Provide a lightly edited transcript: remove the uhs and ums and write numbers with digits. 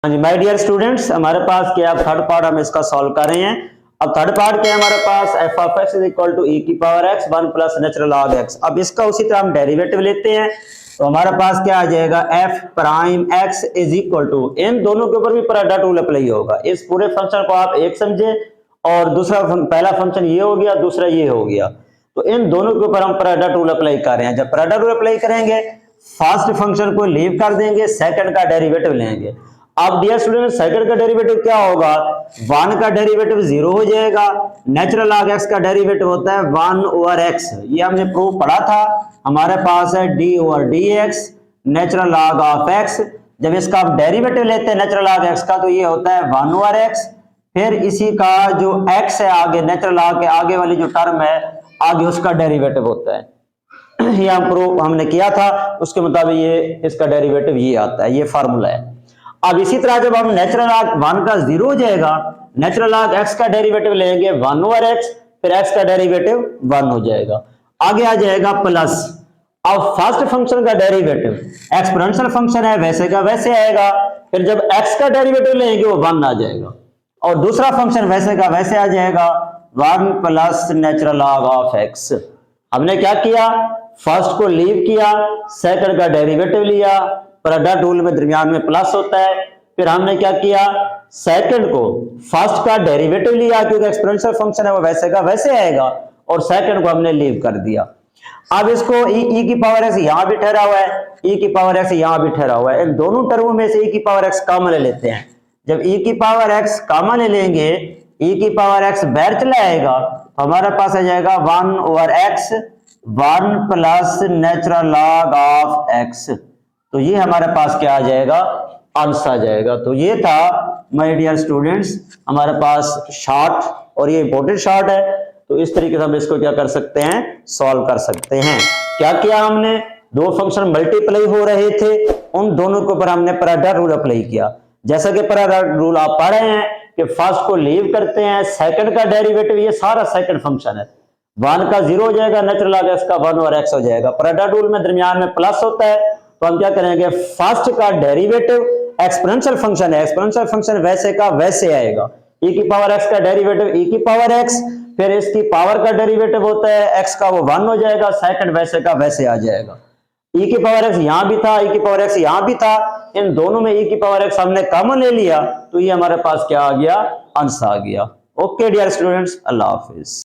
हाँ जी my dear students, हमारे पास क्या थर्ड पार्ट हम इसका सॉल्व कर रहे हैं। अब थर्ड पार्ट क्या है हमारे पास, F of X is equal to E की power X 1 plus natural log X. अब इसका उसी तरह हम डेरिवेटिव लेते हैं तो हमारे पास क्या आ जाएगा, F prime X is equal to, इन दोनों के ऊपर भी पैराडाइट रूल अप्लाई होगा। इस पूरे फंक्शन को आप एक समझे और दूसरा पहला फंक्शन ये हो गया, दूसरा ये हो गया, तो इन दोनों के ऊपर हम पैराडाइट रूल अप्लाई कर रहे हैं। जब पैराडाइट रूल अप्लाई करेंगे, फर्स्ट फंक्शन को लीव कर देंगे, सेकंड का डेरिवेटिव लेंगे। अब डियर स्टूडेंट, सेकंड का डेरिवेटिव क्या होगा, 1 का डेरिवेटिव 0 हो जाएगा। नेचुरल लॉग एक्स का डेरिवेटिव होता है 1 ओवर एक्स, ये हमने प्रूफ पढ़ा था। हमारे पास है D over D x natural log of x. जब इसका आप डेरिवेटिव लेते हैं नेचुरल लॉग एक्स का, तो ये होता है 1 ओवर एक्स, फिर इसी का जो एक्स है आगे, नेचुरल लॉग के आगे वाली जो टर्म है आगे, उसका डेरिवेटिव होता है। ये हम प्रूफ हमने किया था, उसके मुताबिक ये इसका डेरिवेटिव ये आता है, ये फार्मूला है। अब इसी तरह जब हम नेचुरल लॉग 1 का 0 हो जाएगा, नेचुरल लॉग एक्स का डेरिवेटिव लेंगे 1 ओवर एक्स, फिर एक्स का डेरिवेटिव 1 हो जाएगा। आगे आ जाएगा प्लस, अब फर्स्ट फंक्शन का डेरिवेटिव एक्सपोनेंशियल फंक्शन है, वैसे का वैसे आएगा, फिर जब एक्स का डेरिवेटिव लेंगे वो 1 आ जाएगा, और दूसरा फंक्शन वैसे का वैसे आ जाएगा 1 plus natural log of x. हमने क्या किया, फर्स्ट को लीव किया, सेकंड का डेरिवेटिव लिया, पैराडाइट रूल में दरमियान में प्लस होता है। फिर हमने क्या किया, सेकंड को फर्स्ट का डेरिवेटिव लिया, क्योंकि एक्सपोनेंशियल फंक्शन है वो वैसे का वैसे आएगा, और सेकंड को हमने लीव कर दिया। अब इसको e की पावर एक्स यहां भी ठहरा हुआ है, e की पावर एक्स यहां भी ठहरा हुआ है, इन दोनों टर्मों में से e की पावर एक्स कॉमन ले लेते हैं। जब e की पावर एक्स कॉमन ले लेंगे, e की पावर एक्स बाहर चला आएगा, तो हमारे पास आ जाएगा 1 over x 1 plus natural log of x. तो ये हमारे पास क्या आ जाएगा, आंसर आ जाएगा। तो ये था माय डियर स्टूडेंट्स हमारे पास शॉर्ट, और ये इंपॉर्टेंट शॉर्ट है, तो इस तरीके से हम इसको क्या कर सकते हैं, सॉल्व कर सकते हैं। क्या किया हमने, दो फंक्शन मल्टीप्लाई हो रहे थे, उन दोनों के ऊपर हमने पैराडाइट रूल अप्लाई किया। जैसा कि पैराडाइट रूल आप पढ़ रहे हैं कि फर्स्ट को लीव करते हैं, सेकंड का डेरिवेटिव, ये सारा सेकंड फंक्शन है, 1 का 0 हो जाएगा, नेचुरल लॉग एक्स का 1 ओवर एक्स हो जाएगा। पैराडाइट रूल में दरमियान में प्लस होता है, तो हम क्या करेंगे, फर्स्ट का डेरिवेटिव एक्सपोनेंशियल फंक्शन है, एक्सपोनेंशियल फंक्शन वैसे का वैसे आएगा, e की पावर x का डेरिवेटिव e की पावर x, फिर इसकी पावर का डेरिवेटिव होता है x का, वो 1 हो जाएगा, सेकंड वैसे का वैसे आ जाएगा। e की पावर x यहां भी था, e की पावर x यहां भी था, इन दोनों में e की पावर x हमने कॉमन ले लिया, तो ये हमारे पास क्या आ गया, आंसर आ गया। ओके डियर स्टूडेंट्स, अल्लाह हाफिज।